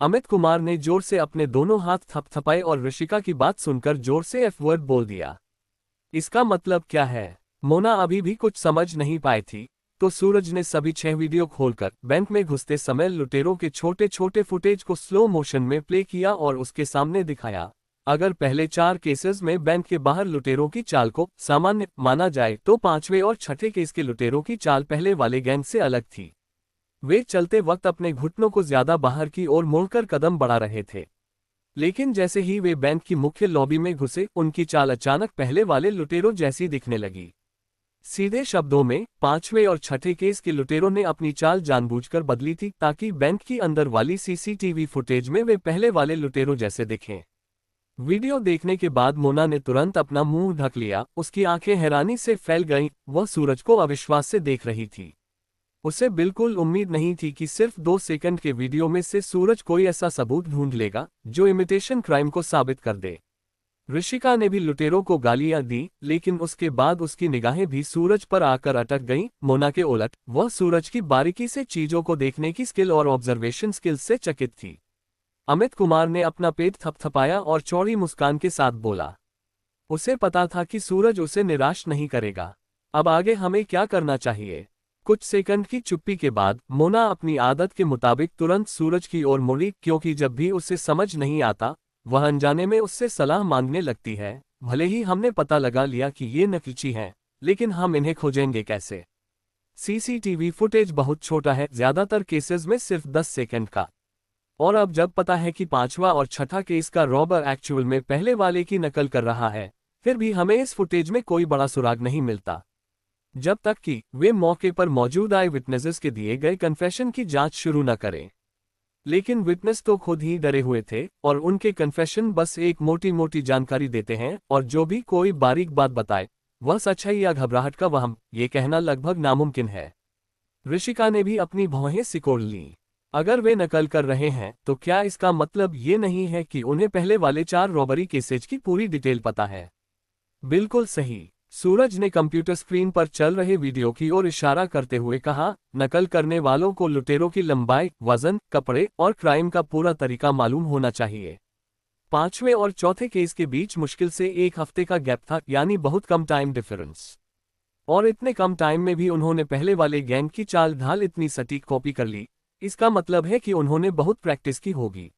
अमित कुमार ने जोर से अपने दोनों हाथ थपथपाए और ऋषिका की बात सुनकर जोर से एफ वर्ड बोल दिया। इसका मतलब क्या है? मोना अभी भी कुछ समझ नहीं पाई थी, तो सूरज ने सभी 6 वीडियो खोलकर बैंक में घुसते समय लुटेरों के छोटे छोटे फुटेज को स्लो मोशन में प्ले किया और उसके सामने दिखाया। अगर पहले 4 केसेस में बैंक के बाहर लुटेरों की चाल को सामान्य माना जाए तो 5वें और 6ठे केस के लुटेरों की चाल पहले वाले गैंग से अलग थी। वे चलते वक्त अपने घुटनों को ज्यादा बाहर की ओर मोड़कर कदम बढ़ा रहे थे, लेकिन जैसे ही वे बैंक की मुख्य लॉबी में घुसे उनकी चाल अचानक पहले वाले लुटेरों जैसी दिखने लगी। सीधे शब्दों में 5वें और 6ठे केस के लुटेरों ने अपनी चाल जानबूझकर बदली थी ताकि बैंक की अंदर वाली सीसीटीवी फुटेज में वे पहले वाले लुटेरों जैसे दिखें। वीडियो देखने के बाद मोना ने तुरंत अपना मुंह ढक लिया। उसकी आंखें हैरानी से फैल गईं, वह सूरज को अविश्वास से देख रही थी। उसे बिल्कुल उम्मीद नहीं थी कि सिर्फ 2 सेकंड के वीडियो में से सूरज कोई ऐसा सबूत ढूंढ लेगा जो इमिटेशन क्राइम को साबित कर दे। ऋषिका ने भी लुटेरों को गालियां दी, लेकिन उसके बाद उसकी निगाहें भी सूरज पर आकर अटक गईं। मोना के उलट वह सूरज की बारीकी से चीजों को देखने की स्किल और ऑब्जर्वेशन स्किल्स से चकित थी। अमित कुमार ने अपना पेट थपथपाया और चौड़ी मुस्कान के साथ बोला। उसे पता था कि सूरज उसे निराश नहीं करेगा। अब आगे हमें क्या करना चाहिए? कुछ सेकंड की चुप्पी के बाद मोना अपनी आदत के मुताबिक तुरंत सूरज की ओर मुड़ी, क्योंकि जब भी उसे समझ नहीं आता वह अनजाने में उससे सलाह मांगने लगती है। भले ही हमने पता लगा लिया कि ये नकली हैं, लेकिन हम इन्हें खोजेंगे कैसे? सीसीटीवी फुटेज बहुत छोटा है, ज्यादातर केसेस में सिर्फ 10 सेकंड का। और अब जब पता है कि 5वां और 6ठा केस का रॉबर एक्चुअल में पहले वाले की नकल कर रहा है, फिर भी हमें इस फुटेज में कोई बड़ा सुराग नहीं मिलता, जब तक कि वे मौके पर मौजूद आई विटनेसेस के दिए गए कन्फेशन की जांच शुरू न करें। लेकिन विटनेस तो खुद ही डरे हुए थे और उनके कन्फेशन बस एक मोटी मोटी जानकारी देते हैं, और जो भी कोई बारीक बात बताए वह सच है या घबराहट का वहम, ये कहना लगभग नामुमकिन है। ऋषिका ने भी अपनी भौहें सिकोड़ लीं। अगर वे नकल कर रहे हैं तो क्या इसका मतलब ये नहीं है कि उन्हें पहले वाले 4 रॉबरी केसेज की पूरी डिटेल पता है? बिल्कुल सही। सूरज ने कंप्यूटर स्क्रीन पर चल रहे वीडियो की ओर इशारा करते हुए कहा, नकल करने वालों को लुटेरों की लंबाई, वजन, कपड़े और क्राइम का पूरा तरीका मालूम होना चाहिए। 5वें और 4थे केस के बीच मुश्किल से 1 हफ्ते का गैप था, यानी बहुत कम टाइम डिफरेंस। और इतने कम टाइम में भी उन्होंने पहले वाले गैंग की चाल ढाल इतनी सटीक कॉपी कर ली। इसका मतलब है कि उन्होंने बहुत प्रैक्टिस की होगी।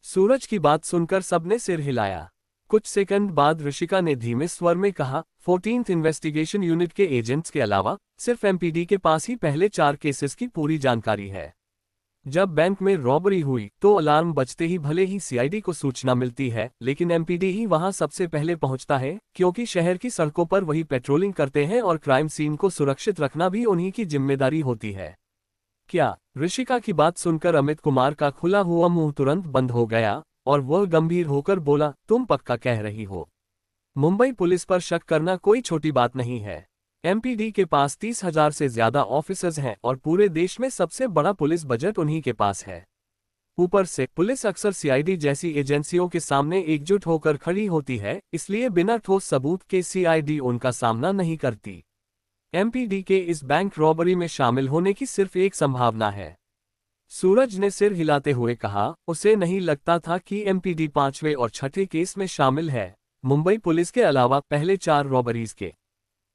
सूरज की बात सुनकर सबने सिर हिलाया। कुछ सेकंड बाद ऋषिका ने धीमे स्वर में कहा, 14th इन्वेस्टिगेशन यूनिट के एजेंट्स के अलावा सिर्फ एमपीडी के पास ही पहले 4 केसेस की पूरी जानकारी है। जब बैंक में रॉबरी हुई तो अलार्म बजते ही भले ही सीआईडी को सूचना मिलती है, लेकिन एमपीडी ही वहां सबसे पहले पहुंचता है, क्योंकि शहर की सड़कों पर वही पेट्रोलिंग करते हैं और क्राइम सीन को सुरक्षित रखना भी उन्हीं की जिम्मेदारी होती है। क्या? ऋषिका की बात सुनकर अमित कुमार का खुला हुआ मुंह तुरंत बंद हो गया और वह गंभीर होकर बोला, तुम पक्का कह रही हो? मुंबई पुलिस पर शक करना कोई छोटी बात नहीं है। एमपीडी के पास 30,000 से ज्यादा ऑफिसर्स हैं और पूरे देश में सबसे बड़ा पुलिस बजट उन्हीं के पास है। ऊपर से पुलिस अक्सर सीआईडी जैसी एजेंसियों के सामने एकजुट होकर खड़ी होती है, इसलिए बिना ठोस सबूत के सीआईडी उनका सामना नहीं करती। एमपीडी के इस बैंक रॉबरी में शामिल होने की सिर्फ एक संभावना है। सूरज ने सिर हिलाते हुए कहा, उसे नहीं लगता था कि एमपीडी 5वें और 6ठे केस में शामिल है। मुंबई पुलिस के अलावा पहले 4 रॉबरीज के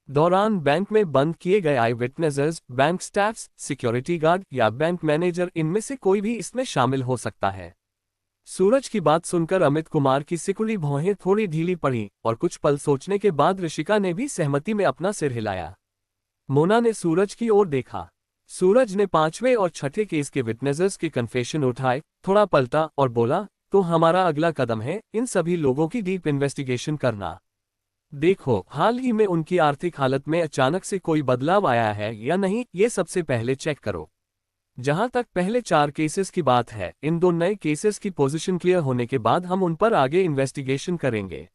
दौरान बैंक में बंद किए गए eye witnesses, bank staffs, security guard या बैंक मैनेजर, इनमें से कोई भी इसमें शामिल हो सकता है। सूरज की बात सुनकर अमित कुमार की सिकुड़ी भौहें थोड़ी ढीली पड़ी और कुछ पल सोचने के बाद ऋषिका ने भी सहमति में अपना सिर हिलाया। मोना ने सूरज की ओर देखा। सूरज ने 5वें और 6ठे केस के विटनेसेस के कन्फेशन उठाए, थोड़ा पलटा और बोला, तो हमारा अगला कदम है इन सभी लोगों की डीप इन्वेस्टिगेशन करना। देखो, हाल ही में उनकी आर्थिक हालत में अचानक से कोई बदलाव आया है या नहीं, ये सबसे पहले चेक करो। जहां तक पहले 4 केसेस की बात है, इन 2 नए केसेस की पोजीशन क्लियर होने के बाद हम उन पर आगे इन्वेस्टिगेशन करेंगे।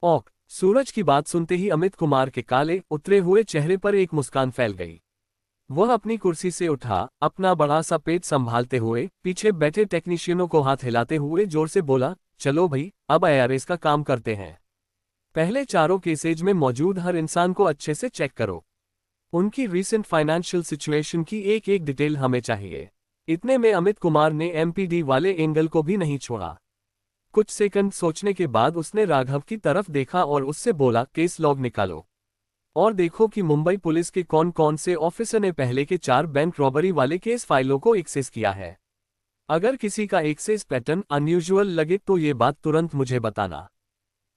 ओक। सूरज की बात सुनते ही अमित कुमार के काले उतरे हुए चेहरे पर एक मुस्कान फैल गई। वह अपनी कुर्सी से उठा, अपना बड़ा सा पेट संभालते हुए पीछे बैठे टेक्नीशियनों को हाथ हिलाते हुए जोर से बोला, चलो भाई, अब आईआरएस का काम करते हैं। पहले 4 केसेज में मौजूद हर इंसान को अच्छे से चेक करो। उनकी रीसेंट फाइनेंशियल सिचुएशन की एक एक डिटेल हमें चाहिए। इतने में अमित कुमार ने एमपीडी वाले एंगल को भी नहीं छोड़ा। कुछ सेकंड सोचने के बाद उसने राघव की तरफ देखा और उससे बोला, केस लॉग निकालो और देखो कि मुंबई पुलिस के कौन कौन से ऑफिसर ने पहले के 4 बैंक रॉबरी वाले केस फाइलों को एक्सेस किया है। अगर किसी का एक्सेस पैटर्न अनयूजुअल लगे तो ये बात तुरंत मुझे बताना।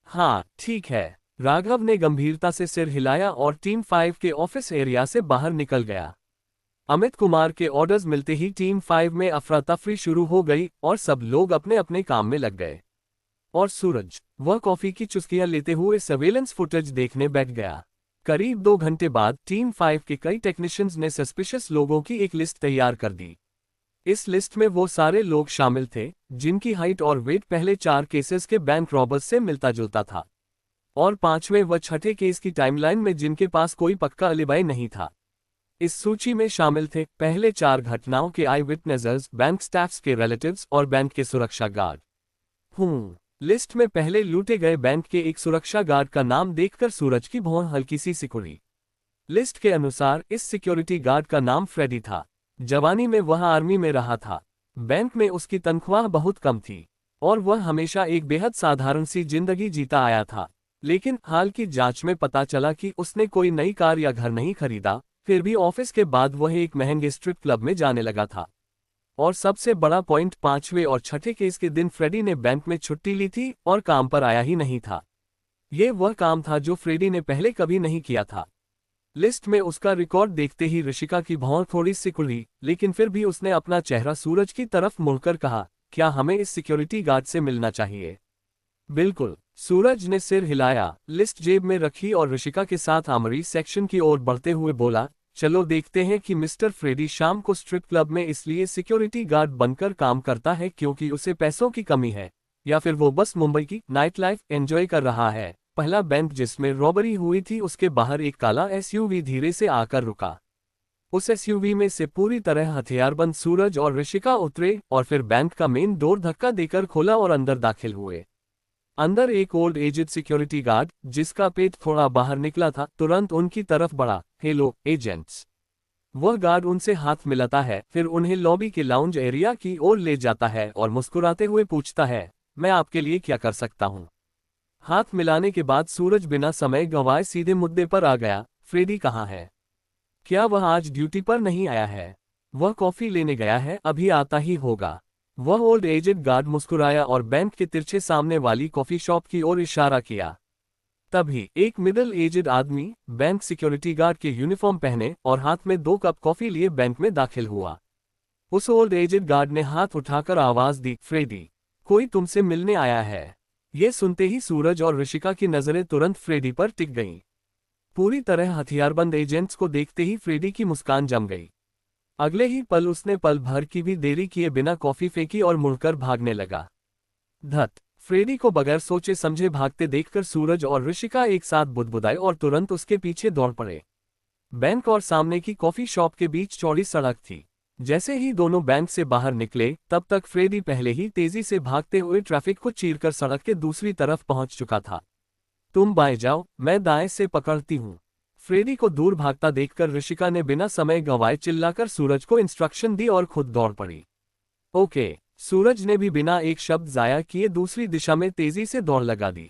हाँ ठीक है। राघव ने गंभीरता से सिर हिलाया और टीम 5 के ऑफिस एरिया से बाहर निकल गया। अमित कुमार के ऑर्डर्स मिलते ही टीम 5 में अफरा तफरी शुरू हो गई और सब लोग अपने अपने काम में लग गए। और सूरज, वह कॉफी की चुस्कियां लेते हुए सर्वेलेंस फुटेज देखने बैठ गया। करीब 2 घंटे बाद टीम 5 के कई टेक्नीशियंस ने सस्पिशियस लोगों की एक लिस्ट तैयार कर दी। इस लिस्ट में वो सारे लोग शामिल थे जिनकी हाइट और वेट पहले 4 केसेस के बैंक रॉबर्स से मिलता जुलता था, और 5वें व 6ठे केस की टाइमलाइन में जिनके पास कोई पक्का अलिबाई नहीं था। इस सूची में शामिल थे पहले 4 घटनाओं के आई विटनेसेस, बैंक स्टाफ्स के रिलेटिव्स और बैंक के सुरक्षा गार्ड। लिस्ट में पहले लूटे गए बैंक के एक सुरक्षा गार्ड का नाम देखकर सूरज की भौं हल्की सी सिकुड़ी। लिस्ट के अनुसार इस सिक्योरिटी गार्ड का नाम फ्रेडी था। जवानी में वह आर्मी में रहा था। बैंक में उसकी तनख्वाह बहुत कम थी और वह हमेशा एक बेहद साधारण सी जिंदगी जीता आया था। लेकिन हाल की जांच में पता चला कि उसने कोई नई कार या घर नहीं खरीदा, फिर भी ऑफिस के बाद वह एक महंगे स्ट्रिप क्लब में जाने लगा था। और सबसे बड़ा पॉइंट, 5वें और 6ठे केस के दिन फ्रेडी ने बैंक में छुट्टी ली थी और काम पर आया ही नहीं था। ये वह काम था जो फ्रेडी ने पहले कभी नहीं किया था। लिस्ट में उसका रिकॉर्ड देखते ही ऋषिका की भौं थोड़ी सिकुड़ी, लेकिन फिर भी उसने अपना चेहरा सूरज की तरफ मुड़कर कहा, क्या हमें इस सिक्योरिटी गार्ड से मिलना चाहिए? बिल्कुल, सूरज ने सिर हिलाया, लिस्ट जेब में रखी और ऋषिका के साथ आमरी सेक्शन की ओर बढ़ते हुए बोला, चलो देखते हैं कि मिस्टर फ्रेडी शाम को स्ट्रिप क्लब में इसलिए सिक्योरिटी गार्ड बनकर काम करता है क्योंकि उसे पैसों की कमी है, या फिर वो बस मुंबई की नाइट लाइफ एंजॉय कर रहा है। पहला बैंक जिसमें रॉबरी हुई थी उसके बाहर एक काला एसयूवी धीरे से आकर रुका। उस एसयूवी में से पूरी तरह हथियारबंद सूरज और ऋषिका उतरे और फिर बैंक का मेन डोर धक्का देकर खोला और अंदर दाखिल हुए। अंदर एक ओल्ड एजेड सिक्योरिटी गार्ड, जिसका पेट थोड़ा बाहर निकला था, तुरंत उनकी तरफ बढ़ा। Hello agents. वह गार्ड उनसे हाथ मिलाता है, फिर उन्हें लॉबी के लाउंज एरिया की ओर ले जाता है और मुस्कुराते हुए पूछता है, मैं आपके लिए क्या कर सकता हूं? हाथ मिलाने के बाद सूरज बिना समय गंवाए सीधे मुद्दे पर आ गया, फ्रेडी कहाँ है? क्या वह आज ड्यूटी पर नहीं आया है? वह कॉफी लेने गया है, अभी आता ही होगा। वह ओल्ड एजेड गार्ड मुस्कुराया और बैंक के तिरछे सामने वाली कॉफी शॉप की ओर इशारा किया। तभी एक मिडिल एजेड आदमी, बैंक सिक्योरिटी गार्ड के यूनिफॉर्म पहने और हाथ में 2 कप कॉफी लिए बैंक में दाखिल हुआ। उस ओल्ड एजेड गार्ड ने हाथ उठाकर आवाज दी, फ्रेडी, कोई तुमसे मिलने आया है। ये सुनते ही सूरज और ऋषिका की नजरें तुरंत फ्रेडी पर टिक गईं। पूरी तरह हथियारबंद एजेंट्स को देखते ही फ्रेडी की मुस्कान जम गई। अगले ही पल उसने पल भर की भी देरी किए बिना कॉफी फेंकी और मुड़कर भागने लगा। धत! फ्रेडी को बगैर सोचे समझे भागते देखकर सूरज और ऋषिका एक साथ बुदबुदाए और तुरंत उसके पीछे दौड़ पड़े। बैंक और सामने की कॉफी शॉप के बीच चौड़ी सड़क थी। जैसे ही दोनों बैंक से बाहर निकले, तब तक फ्रेडी पहले ही तेजी से भागते हुए ट्रैफिक को चीरकर सड़क के दूसरी तरफ पहुंच चुका था। तुम बाएं जाओ, मैं दाएं से पकड़ती हूं। फ्रेडी को दूर भागता देखकर ऋषिका ने बिना समय गंवाए चिल्लाकर सूरज को इंस्ट्रक्शन दी और खुद दौड़ पड़ी। ओके। सूरज ने भी बिना एक शब्द जाया किए दूसरी दिशा में तेजी से दौड़ लगा दी।